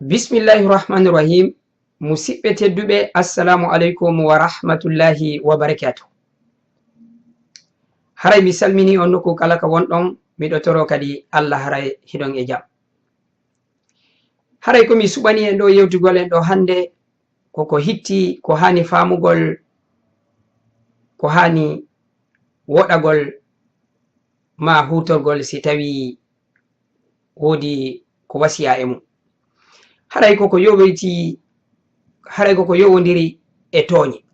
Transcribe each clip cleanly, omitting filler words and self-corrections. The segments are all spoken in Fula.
Bismillahi rahmani rahim. Musidɓe tedduɓe, assalamu aleykum wa rahmatullahi wa barakatuh. Haray mi salmini on nokku kala ka wonɗon, miɗo toro kadi Allah haray hiɗon e jam. Haray komi suɓani en ɗo yewtugol en ɗo hande koko hitti ko hani famugol, ko hani woɗagol ma hutorgol si tawi wodi ko wasiya e mum. Haray koko yoɓoyti, haray koko yowodiri e tooñe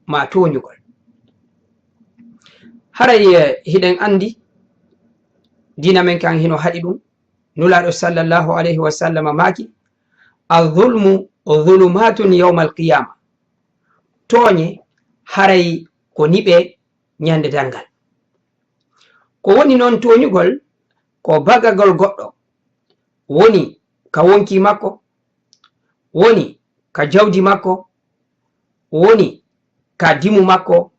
ma toñugol. Haray hiɗen andi dina men kan hino haɗi ɗum. Nulaɗo sallallahu alayhi wa sallam maki azulmu zulumatun yawma alqiyama. Tooñe haray ko niɓe ñande dangal. Ko woni noon toñugol ko bagagol goɗɗo, woni ka wonki makko, woni ka jawdi makko, woni ka dimu makko,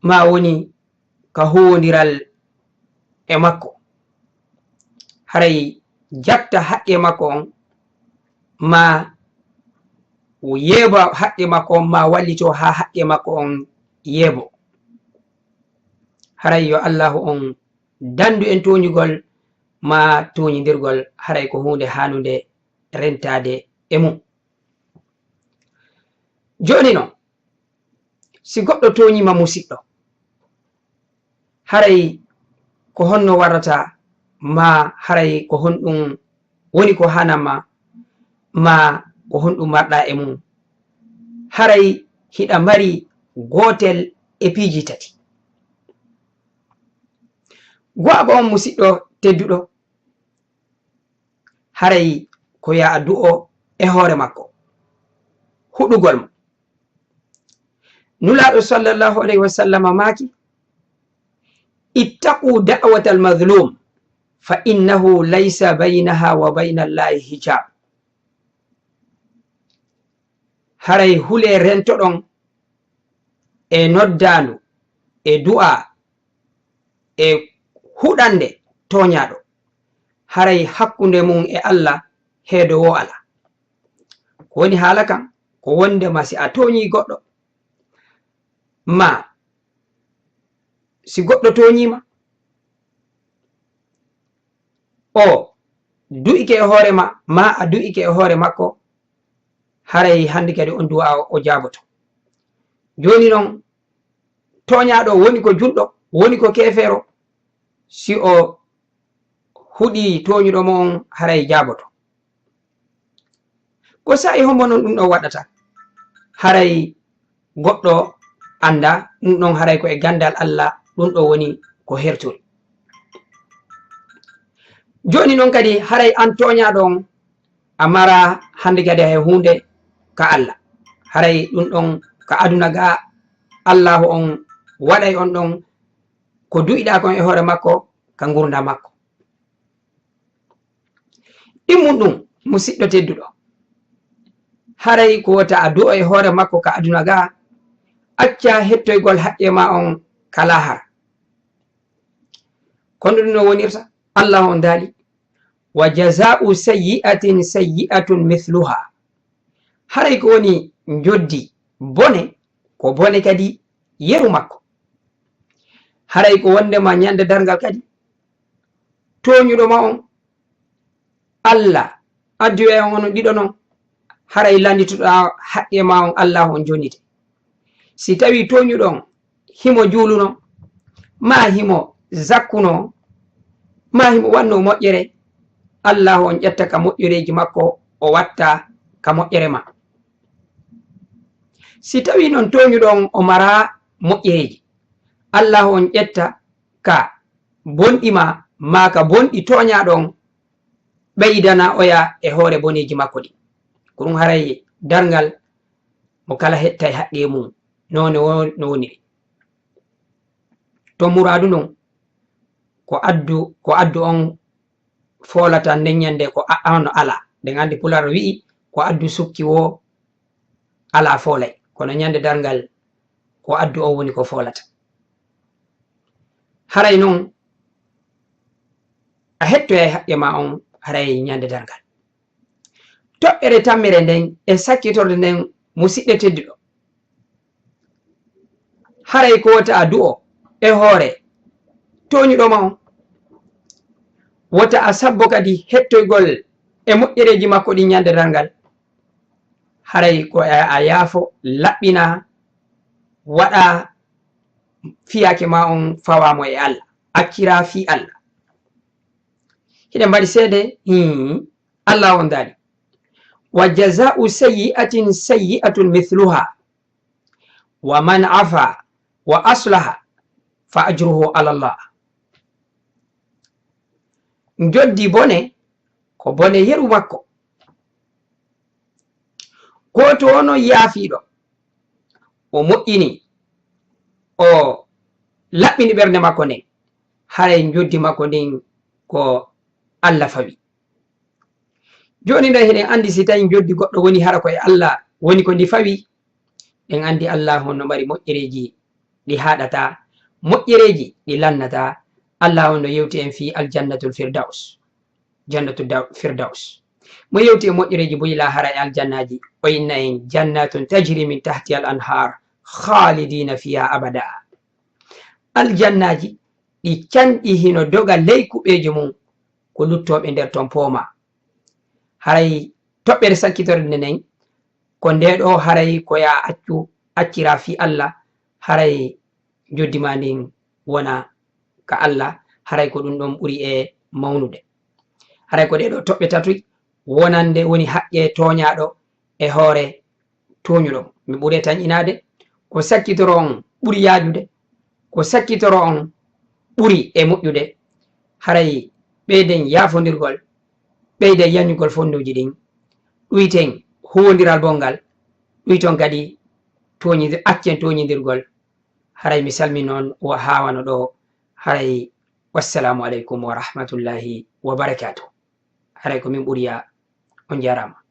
ma woni ka huwodiral e makko. Haray jatta haqqe makko on, ma yeeba haqqe makko on, ma wallito ha haqqe makko on yeebo. Haray yo allahu on dandu en toñugol ma toñidirgol, haray ko hunde hanude rentade e mum. Joni noon si goɗɗo toñima musidɗo, haray ko honno warata ma, haray ko honɗum woni ko hananma, ma ko honɗum marɗa e mum. Haray hiɗa mari gotel e piiji tati. Go'ago on musidɗo tedduɗo, haray ko ya addu'o e hoore makko, huɗugol mo. Nulaɗo sallallahu alayhi wa sallam maki ittaqu da'wata almadhlum fa innahu laysa baynaha wa bayna allahi hijab. Haray hule rentoɗon e noddandu e du'a e huɗande toñaɗo, haray hakkunde mum e Allah heedo wo ala. Ko woni haala kan ko wondema si a toñi goɗɗo, ma si goɗɗo toñima, o du'ike e hoorema, ma a du'ike e hoore makko, haray hande kadi on du'a o jaboto. Joni noon toñaɗo woni ko julɗo, woni ko kefero, si o huɗi toñuɗo mo on, haray jaboto. Ko sa'i hombo noon ɗum ɗon waɗata? Haray goɗɗo anda ɗum ɗon haray ko e gandal Allah ɗum ɗo woni ko hertori. Joni noon kadi haray an toñaɗo on a mara hande kadi hay hunde ka Allah. Haray ɗum ɗon ka aduna ga Allahu on waɗay on ɗon ko du'iɗa kon e hoore makko ka gurdam makko. Ɗimmum ɗum musidɗo tedduɗo, haray ko wota a du'o e hoore makko ka aduna ga, acca hettoygol haqqe ma on ka lahara. Kono ɗum no wonirta, Allah on daali wa jaza'u sayyi'atin sayyi'atun mithluha. Haray ko woni joddi bone ko bone kadi yeru makko. Haray ko wondema ñande dargal kadi toñuɗo ma on, Allah addu e on ɗiɗo noon, haray landituɗa haqqe ma on Allah on jonite. Si tawi toñuɗon himo juuluno, ma himo zakkuno, ma himo wanno moƴƴere, Allah on ƴetta ka moƴƴereji makko o watta ka moƴƴere ma. Si tawi noon toñuɗon o mara moƴƴereji, Allah on ƴetta ka bonɗima, ma ka bonɗi toñaɗon ɓeydana oya e hoore boneji makko ɗi. Ko ɗum haray dargal mo kala hettay haqqe mum none no woniri. To muradu non ko addu on folata nden ñande ko on ala. Nden andi Pular wi'i ko addu sukki wo ala folay, kono ñande dargal ko addu on woni ko folata. Haray noon a hettoyay haqqe ma on haray ñande dargal. toɓɓere tammere nden e sakkitorde nden musidɗo tedduɗo haray ko wota a du'o e hoore toñuɗoma on wota a sabbo kadi hettoygol e moƴƴereji makko ɗi ñandedal ngal haray ko a yaafo laɓɓina waɗa fiyake ma on fawamo e Allah akkira fi Allah hiɗen mbaɗi seede Allah on daali wa jaza'u sayyi'atin sayyi'atun mithluha wa man afa wa aslaha fa ajruhu ala Allah. Joddi bone ko bone yeru makko ko to wono yaafiɗo o moƴƴini o laɓɓini ɓernde makko nden haray joddi makko ndin ko Allah fawi. Joni nda heɗen andi si tawi joddi goɗɗo woni hara koye Allah woni ko ndi fawi en andi Allah honno mari moƴƴereji ɗi haɗata moƴƴereji ɗi lannata. Allah on no yewti en fi aljannatul firdaus jannatul firdaus mo yewti e moƴƴereji boyila hara e aljannaji o inna en jannatun tajri min tahti al anhar khalidina fiha abada. Aljannaji ɗi canɗi hino doga ley kuɓeji mum ko luttoɓe nder ton pooma. Haray toɓɓere sakkitorde nden ko ndeɗo haray ko ya accira fi Allah haray joddi ma ndin wona ka Allah haray ko ɗum ɗon ɓuri e mawnude. Haray ko ɗeɗo toɓɓe tatuy wonande woni haqqe toñaɗo e hoore toñuɗo. Mi ɓure tan inade ko sakkitoro on ɓuri yajude ko sakkitoro on ɓuri e moƴƴude. Haray ɓeyden yafondirgol ɓeyde yañugol fondoji ɗin ɗuyten huwodiral bongal ɗuyton kadi accen toñidirgol. Haray mi salmi noon wa hawano ɗo haray wassalamu aleykum wa rahmatullahi wa barakatuh. Haray ko min ɓuriya on jarama.